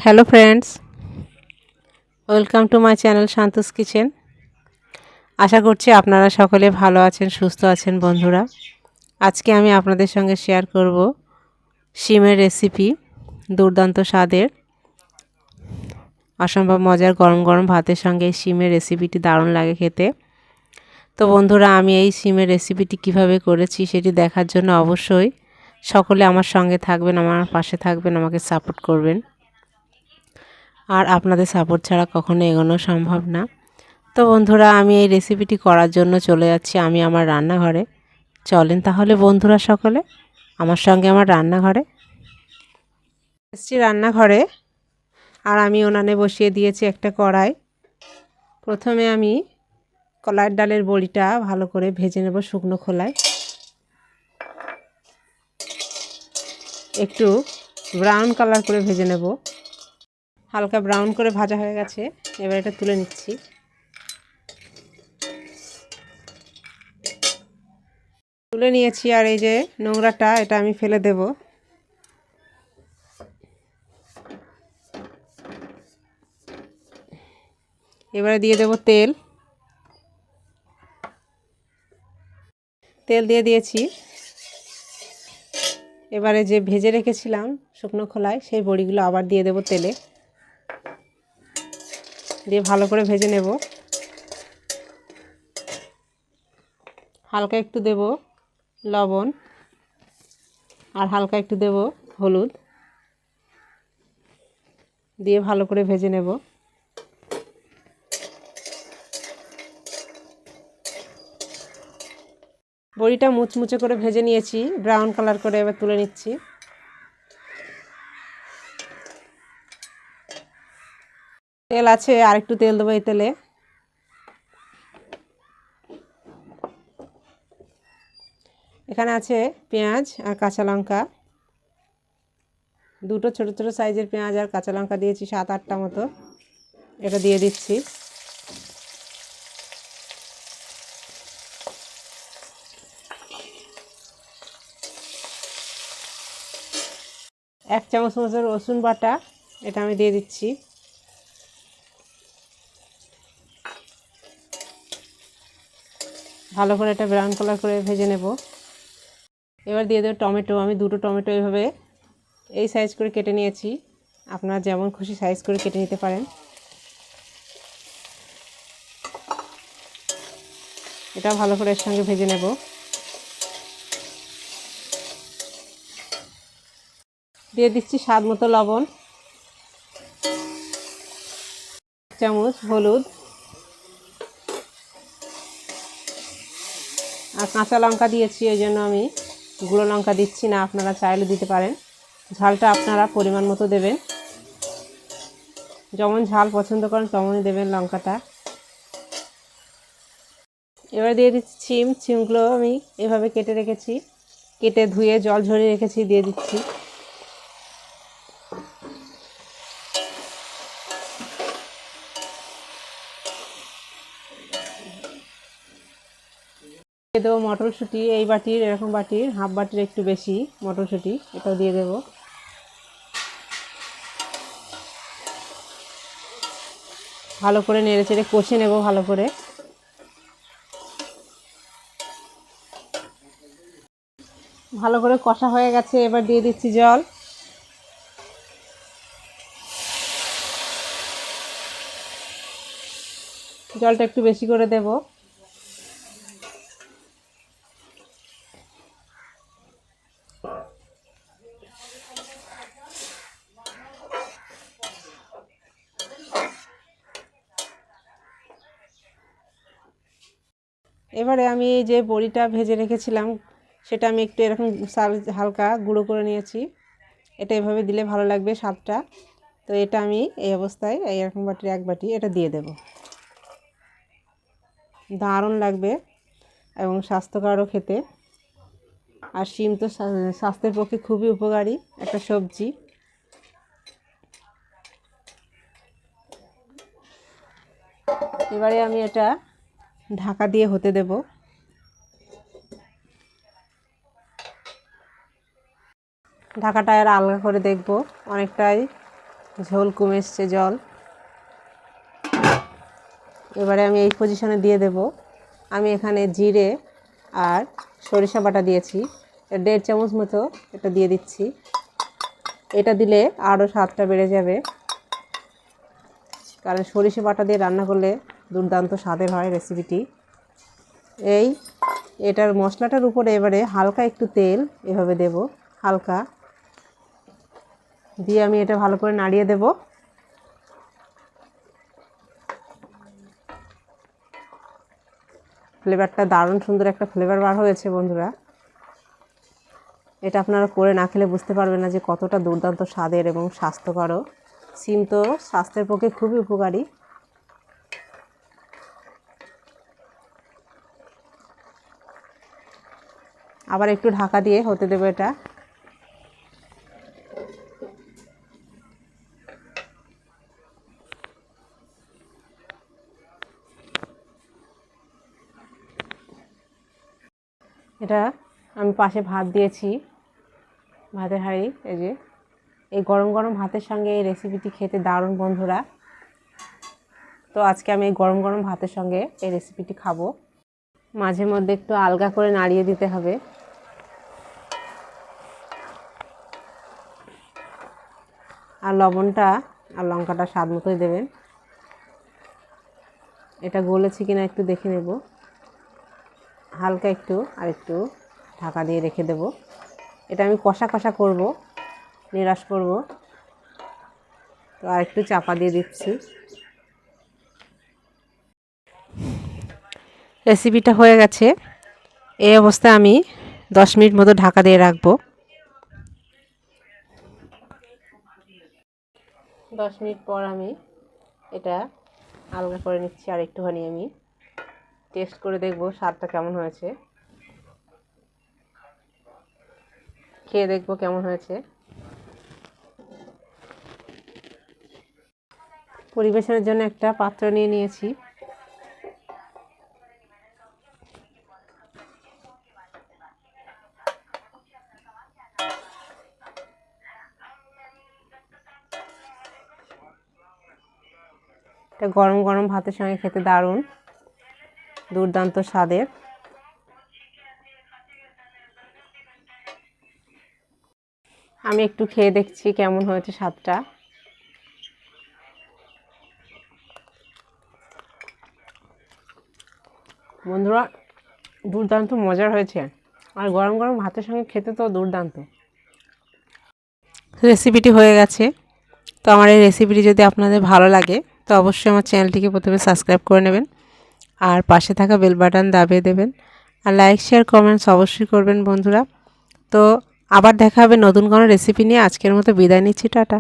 Hello friends, welcome to my channel Shantu's kitchen. আশা করছি আপনারা সকলে ভালো আছেন, সুস্থ আছেন। বন্ধুরা, আজকে আমি আপনাদের সঙ্গে শেয়ার করব শিমের রেসিপি। দুর্দান্ত স্বাদের, অসম্ভব মজার, গরম গরম ভাতের সঙ্গে এই শিমের রেসিপিটি দারুণ লাগে খেতে। তো বন্ধুরা, আমি এই শিমের রেসিপিটি কিভাবে করেছি সেটি দেখার জন্য অবশ্যই সকলে আমার সঙ্গে থাকবেন, আমার পাশে থাকবেন, আমাকে সাপোর্ট করবেন। আর আপনাদের সাপোর্ট ছাড়া কখনো এগোনো সম্ভব না। তো বন্ধুরা, আমি এই রেসিপিটি করার জন্য চলে যাচ্ছি আমি আমার রান্নাঘরে। চলেন তাহলে বন্ধুরা সকলে আমার সঙ্গে আমার রান্নাঘরে। এসছি রান্নাঘরে, আর আমি উনানে বসিয়ে দিয়েছি একটা কড়াই। প্রথমে আমি কলাইয়ের ডালের বড়িটা ভালো করে ভেজে নেব শুকনো খোলায়। একটু ব্রাউন কালার করে ভেজে নেব। হালকা ব্রাউন করে ভাজা হয়ে গেছে, এবার এটা তুলে নিচ্ছি। তুলে নিয়েছি, আর এই যে নোংরাটা, এটা আমি ফেলে দেব। এবারে দিয়ে দেব তেল। তেল দিয়ে দিয়েছি। এবারে যে ভেজে রেখেছিলাম শুকনো খোলায়, সেই বড়িগুলো আবার দিয়ে দেব তেলে, দিয়ে ভালো করে ভেজে নেব। হালকা একটু দেব লবণ, আর হালকা একটু দেব হলুদ, দিয়ে ভালো করে ভেজে নেব। বড়িটা মুচমুচে করে ভেজে নিয়েছি, ব্রাউন কালার করে। এবার তুলে নিচ্ছি। তেল আছে, আর একটু তেল দেবো এই তেলে। এখানে আছে পেঁয়াজ আর কাঁচা লঙ্কা, দুটো ছোট ছোট সাইজের পেঁয়াজ আর কাঁচা লঙ্কা দিয়েছি 7-8টা মতো। এটা দিয়ে দিচ্ছি। এক চামচ মতো রসুন বাটা, এটা আমি দিয়ে দিচ্ছি। ভালো করে এটা ব্রাউন কালার করে ভেজে নেব। এবার দিয়ে দেবো টমেটো। আমি দুটো টমেটো এইভাবে এই সাইজ করে কেটে নিয়েছি, আপনারা যেমন খুশি সাইজ করে কেটে নিতে পারেন। এটা ভালো করে এর সঙ্গে ভেজে নেব। দিয়ে দিচ্ছি স্বাদ মতো লবণ, চামচ হলুদ, আর কাঁচা লঙ্কা দিয়েছি, ওই জন্য আমি গুঁড়ো লঙ্কা দিচ্ছি না, আপনারা চাইলে দিতে পারেন। ঝালটা আপনারা পরিমাণ মতো দেবেন, যেমন ঝাল পছন্দ করেন তেমনই দেবেন লঙ্কাটা। এবার দিয়ে দিচ্ছি সিমগুলো আমি এভাবে কেটে রেখেছি, কেটে ধুয়ে জল ঝরিয়ে রেখেছি, দিয়ে দিচ্ছি। দিয়ে দেবো মটরশুঁটি, এই বাটির, এরকম বাটির হাফ বাটির একটু বেশি মটরশুঁটি, এটাও দিয়ে দেবো। ভালো করে নেড়ে চেড়ে কষে নেব ভালো করে। ভালো করে কষা হয়ে গেছে, এবার দিয়ে দিচ্ছি জল। জলটা একটু বেশি করে দেব। এবারে আমি এই যে বড়িটা ভেজে রেখেছিলাম, সেটা আমি একটু এরকম হালকা গুঁড়ো করে নিয়েছি। এটা এভাবে দিলে ভালো লাগবে স্বাদটা। তো এটা আমি এই অবস্থায় এরকম বাটির এক বাটি এটা দিয়ে দেব। দারুণ লাগবে এবং স্বাস্থ্যকরও খেতে। আর শিম তো স্বাস্থ্যের পক্ষে খুবই উপকারী একটা সবজি। এবারে আমি এটা ঢাকা দিয়ে হতে দেব। ঢাকাটা আর আলগা করে দেখব, অনেকটাই ঝোল কমে এসছে জল। এবারে আমি এই পজিশনে দিয়ে দেব। আমি এখানে জিরে আর সরিষা বাটা দিয়েছি, 1.5 চামচ মতো এটা দিয়ে দিচ্ছি। এটা দিলে আরও স্বাদটা বেড়ে যাবে, কারণ সরিষা বাটা দিয়ে রান্না করলে দুর্দান্ত স্বাদের হয় রেসিপিটি। এটার মশলাটার উপরে এবারে হালকা একটু তেল এভাবে দেব, হালকা দিয়ে আমি এটা ভালো করে নাড়িয়ে দেব। ফ্লেভারটা দারুণ সুন্দর একটা ফ্লেভার বার হয়েছে বন্ধুরা। এটা আপনারা করে না খেলে বুঝতে পারবেন না যে কতটা দুর্দান্ত স্বাদের এবং স্বাস্থ্যকরও। সিম তো স্বাস্থ্যের পক্ষে খুবই উপকারী। আবার একটু ঢাকা দিয়ে হতে দেবো এটা। এটা আমি পাশে ভাত দিয়েছি, ভাতের হাঁড়ি। এই যে এই গরম গরম ভাতের সঙ্গে এই রেসিপিটি খেতে দারুণ বন্ধুরা। তো আজকে আমি এই গরম গরম ভাতের সঙ্গে এই রেসিপিটি খাবো। মাঝে মধ্যে একটু আলগা করে নাড়িয়ে দিতে হবে। আর লবণটা আর লঙ্কাটা স্বাদ মতোই দেবেন। এটা গলেছে কিনা একটু দেখে নেব, হালকা একটু আর একটু ঢাকা দিয়ে রেখে দেব। এটা আমি কষা কষা করব, নিরাশ করব, তো আর একটু চাপা দিয়ে দিচ্ছি। রেসিপিটা হয়ে গেছে। এই অবস্থায় আমি 10 মিনিট মতো ঢাকা দিয়ে রাখবো। 10 মিনিট পর আমি এটা আলগা করে নিচ্ছি, আর একটুখানি আমি টেস্ট করে দেখব স্বাদটা কেমন হয়েছে, খেয়ে দেখব কেমন হয়েছে। পরিবেশনের জন্য একটা পাত্র নিয়ে নিয়েছি। এটা গরম গরম ভাতের সঙ্গে খেতে দারুণ দুর্দান্ত স্বাদের। আমি একটু খেয়ে দেখছি কেমন হয়েছে স্বাদটা। বন্ধুরা দুর্দান্ত মজার হয়েছে, আর গরম গরম ভাতের সঙ্গে খেতে তো দুর্দান্ত। রেসিপিটি হয়ে গেছে। তো আমার এই রেসিপিটি যদি আপনাদের ভালো লাগে তো অবশ্যই আমার চ্যানেলটিকে প্রথমে সাবস্ক্রাইব করে নেবেন, আর পাশে থাকা বেল বাটন দাবিয়ে দেবেন, আর লাইক শেয়ার কমেন্টস অবশ্যই করবেন বন্ধুরা। তো আবার দেখা হবে নতুন কোনো রেসিপি নিয়ে। আজকের মতো বিদায় নিচ্ছি, টাটা।